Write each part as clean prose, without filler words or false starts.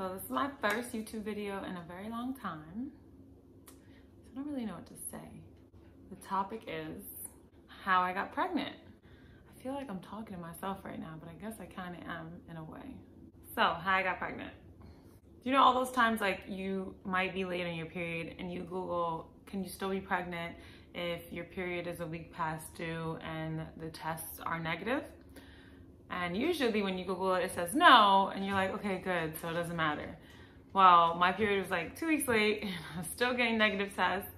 So this is my first YouTube video in a very long time. So I don't really know what to say. The topic is how I got pregnant. I feel like I'm talking to myself right now, but I guess I kind of am in a way. So how I got pregnant. You know all those times like you might be late on your period and you Google, can you still be pregnant if your period is a week past due and the tests are negative? And usually when you Google it, it says no, and you're like, okay, good, so it doesn't matter. Well, my period was like 2 weeks late, and I was still getting negative tests,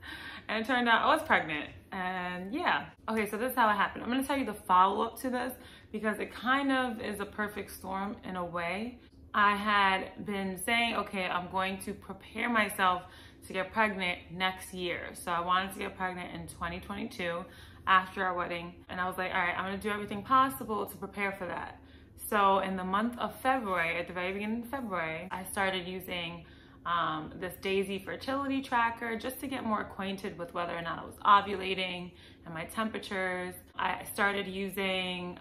and it turned out I was pregnant, and yeah. Okay, so this is how it happened. I'm gonna tell you the follow-up to this, because it kind of is a perfect storm in a way. I had been saying, okay, I'm going to prepare myself to get pregnant next year. So I wanted to get pregnant in 2022 after our wedding. And I was like, all right, I'm gonna do everything possible to prepare for that. So in the month of February, at the very beginning of February, I started using this Daysy Fertility Tracker just to get more acquainted with whether or not I was ovulating and my temperatures. I started using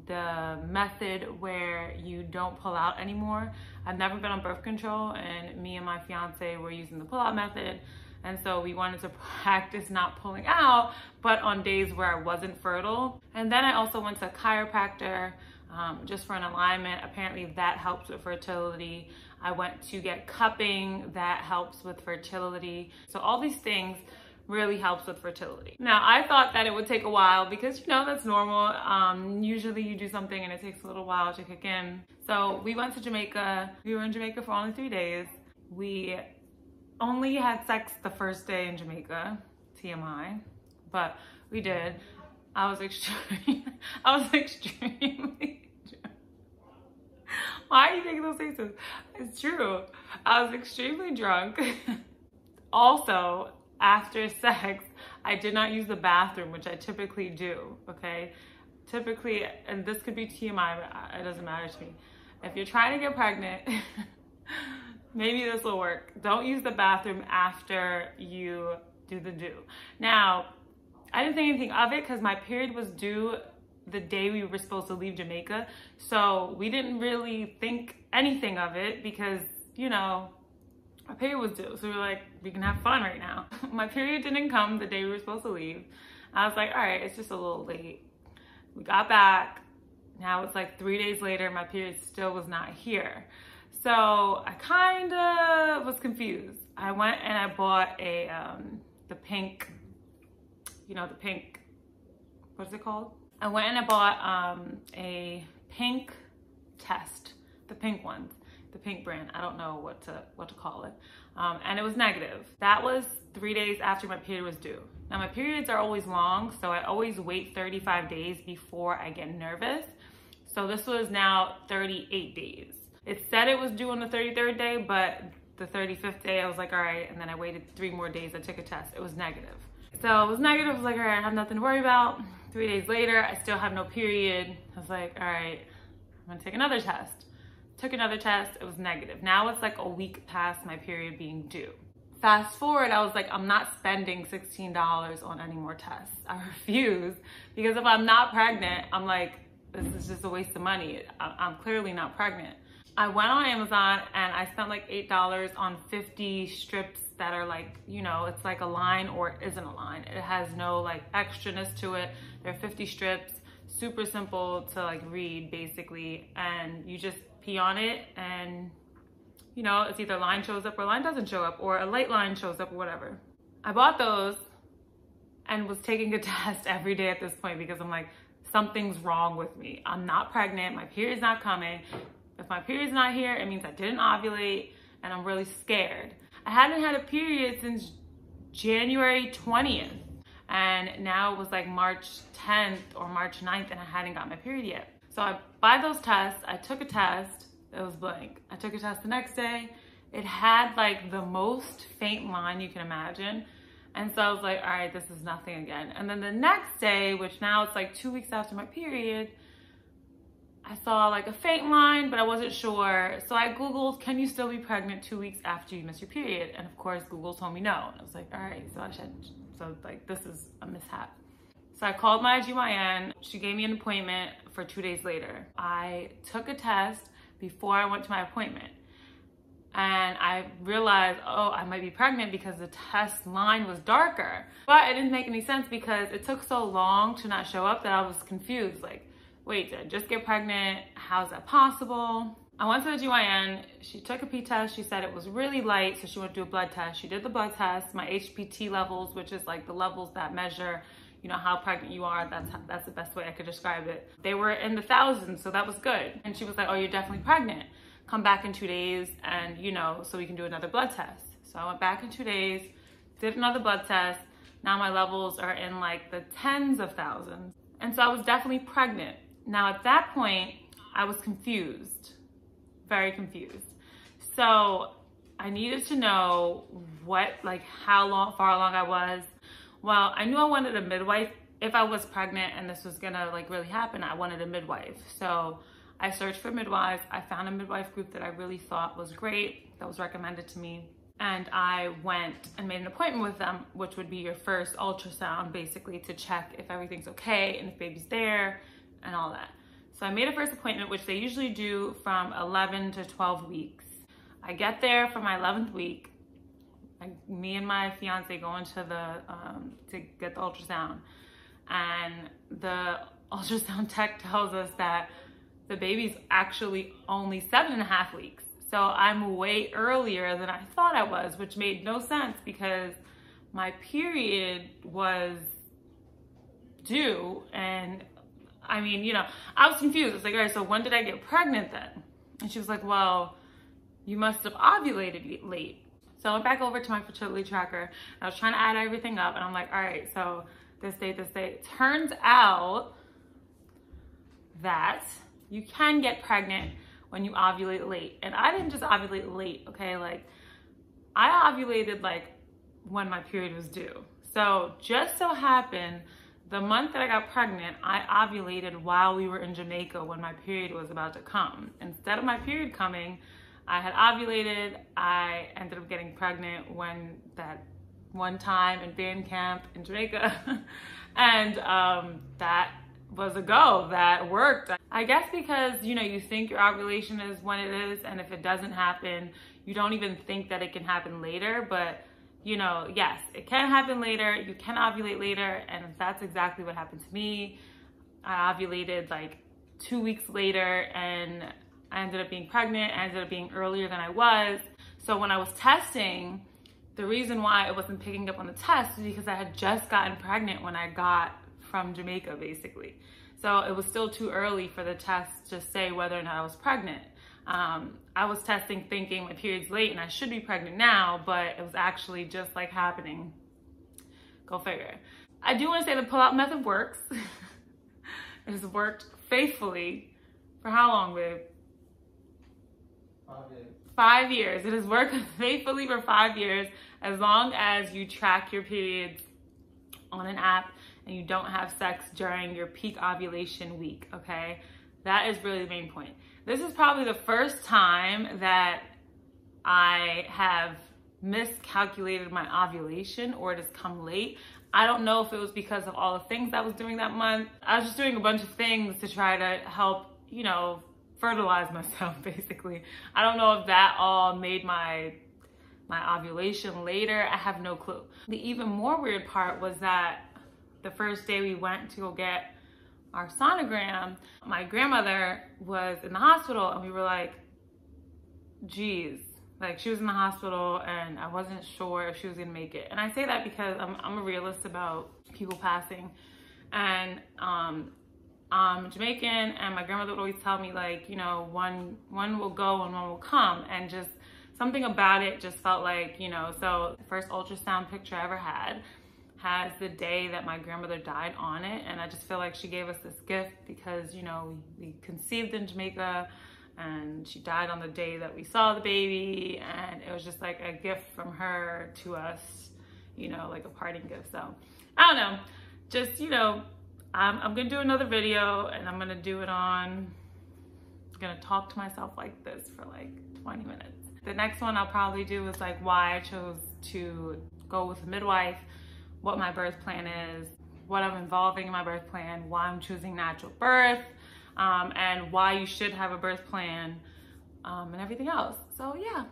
the method where you don't pull out anymore. I've never been on birth control, and me and my fiance were using the pull-out method. And so we wanted to practice not pulling out, but on days where I wasn't fertile. And then I also went to a chiropractor just for an alignment. Apparently that helps with fertility. I went to get cupping, that helps with fertility. So all these things really helps with fertility. Now, I thought that it would take a while because, you know, that's normal. Usually you do something and it takes a little while to kick in. So we went to Jamaica. We were in Jamaica for only 3 days. We only had sex the first day in Jamaica, TMI, but we did. I was extremely Why are you making those faces? It's true. I was extremely drunk. Also, after sex, I did not use the bathroom, which I typically do, okay? Typically, and this could be TMI, but it doesn't matter to me. If you're trying to get pregnant, maybe this will work. Don't use the bathroom after you do the do. Now, I didn't think anything of it because my period was due the day we were supposed to leave Jamaica. So we didn't really think anything of it because, you know, our period was due. So we were like, we can have fun right now. My period didn't come the day we were supposed to leave. I was like, all right, it's just a little late. We got back. Now it's like 3 days later, my period still was not here. So I kind of was confused. I went and I bought a, the pink, you know, the pink, what's it called? I went and I bought a pink test, the pink ones, the pink brand. I don't know what to call it. And it was negative. That was 3 days after my period was due. Now my periods are always long, so I always wait 35 days before I get nervous. So this was now 38 days. It said it was due on the 33rd day, but the 35th day I was like, all right, and then I waited 3 more days. I took a test. It was negative. So it was negative. I was like, all right, I have nothing to worry about. 3 days later, I still have no period. I was like, all right, I'm gonna take another test. Took another test, it was negative. Now it's like a week past my period being due. Fast forward, I was like, I'm not spending $16 on any more tests. I refuse, because if I'm not pregnant, I'm like, this is just a waste of money. I'm clearly not pregnant. I went on Amazon and I spent like $8 on 50 strips that are like, you know, it's like a line or it isn't a line. It has no like extraness to it. There are 50 strips, super simple to like read basically. And you just pee on it and, you know, it's either line shows up or line doesn't show up, or a light line shows up or whatever. I bought those and was taking a test every day at this point because I'm like, something's wrong with me. I'm not pregnant, my period's not coming. If my period's not here, it means I didn't ovulate and I'm really scared. I hadn't had a period since January 20th. And now it was like March 10th or March 9th and I hadn't got my period yet. So I buy those tests, I took a test, it was blank. I took a test the next day. It had like the most faint line you can imagine. And so I was like, all right, this is nothing again. And then the next day, which now it's like 2 weeks after my period, I saw like a faint line, but I wasn't sure. So I Googled, can you still be pregnant 2 weeks after you miss your period? And of course, Google told me no. And I was like, all right, so like, this is a mishap. So I called my GYN. She gave me an appointment for 2 days later. I took a test before I went to my appointment. And I realized, oh, I might be pregnant because the test line was darker. But it didn't make any sense because it took so long to not show up that I was confused. Like, wait, did I just get pregnant? How's that possible? I went to the GYN. She took a P test. She said it was really light, so she went to do a blood test. She did the blood test. My HPT levels, which is like the levels that measure, you know, how pregnant you are. That's the best way I could describe it. They were in the thousands, so that was good. And she was like, oh, you're definitely pregnant. Come back in 2 days and, you know, so we can do another blood test. So I went back in 2 days, did another blood test. Now my levels are in like the tens of thousands. And so I was definitely pregnant. Now at that point, I was confused, very confused. So I needed to know how far along I was. Well, I knew I wanted a midwife. If I was pregnant and this was gonna like really happen, I wanted a midwife. So I searched for midwives. I found a midwife group that I really thought was great, that was recommended to me. And I went and made an appointment with them, which would be your first ultrasound, basically to check if everything's okay and if baby's there and all that. So I made a first appointment, which they usually do from 11 to 12 weeks. I get there for my 11th week. Me and my fiance go into to get the ultrasound. And the ultrasound tech tells us that the baby's actually only 7.5 weeks. So I'm way earlier than I thought I was, which made no sense because my period was due. And I mean, you know, I was confused. I was like, all right, so when did I get pregnant then? And she was like, well, you must have ovulated late. So I went back over to my fertility tracker and I was trying to add everything up and I'm like, all right, so this date. Turns out that you can get pregnant when you ovulate late. And I didn't just ovulate late, okay? Like, I ovulated like when my period was due. So just so happened, the month that I got pregnant, I ovulated while we were in Jamaica when my period was about to come. Instead of my period coming, I had ovulated. I ended up getting pregnant when that one time in band camp in Jamaica. And that was a go. That worked. I guess because, you know, you think your ovulation is when it is, and if it doesn't happen, you don't even think that it can happen later. But, you know, yes, it can happen later. You can ovulate later, and that's exactly what happened to me. I ovulated like 2 weeks later, and I ended up being pregnant. I ended up being earlier than I was. So when I was testing, the reason why it wasn't picking up on the test is because I had just gotten pregnant when I got from Jamaica, basically. So it was still too early for the test to say whether or not I was pregnant. I was testing thinking my period's late and I should be pregnant now, but it was actually just like happening. Go figure. I do want to say the pull-out method works. It has worked faithfully for how long, babe? 5 years. 5 years. It has worked faithfully for 5 years as long as you track your periods on an app and you don't have sex during your peak ovulation week, okay? That is really the main point. This is probably the first time that I have miscalculated my ovulation or it has come late. I don't know if it was because of all the things I was doing that month. I was just doing a bunch of things to try to help, you know, fertilize myself, basically. I don't know if that all made my ovulation later. I have no clue. The even more weird part was that the first day we went to go get our sonogram, my grandmother was in the hospital and we were like, geez, like she was in the hospital and I wasn't sure if she was gonna make it. And I say that because I'm a realist about people passing. And I'm Jamaican and my grandmother would always tell me like, you know, one will go and one will come, and just something about it just felt like, you know. So the first ultrasound picture I ever had has the day that my grandmother died on it, and I just feel like she gave us this gift because, you know, we conceived in Jamaica and she died on the day that we saw the baby, and it was just like a gift from her to us, you know, like a parting gift. So I don't know, just, you know, I'm gonna do another video and I'm gonna do it on, I'm gonna talk to myself like this for like 20 minutes. The next one I'll probably do is like why I chose to go with a midwife, what my birth plan is, what I'm involving in my birth plan, why I'm choosing natural birth, and why you should have a birth plan, and everything else. So yeah,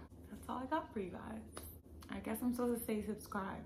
I got for you guys. I guess I'm supposed to say subscribe.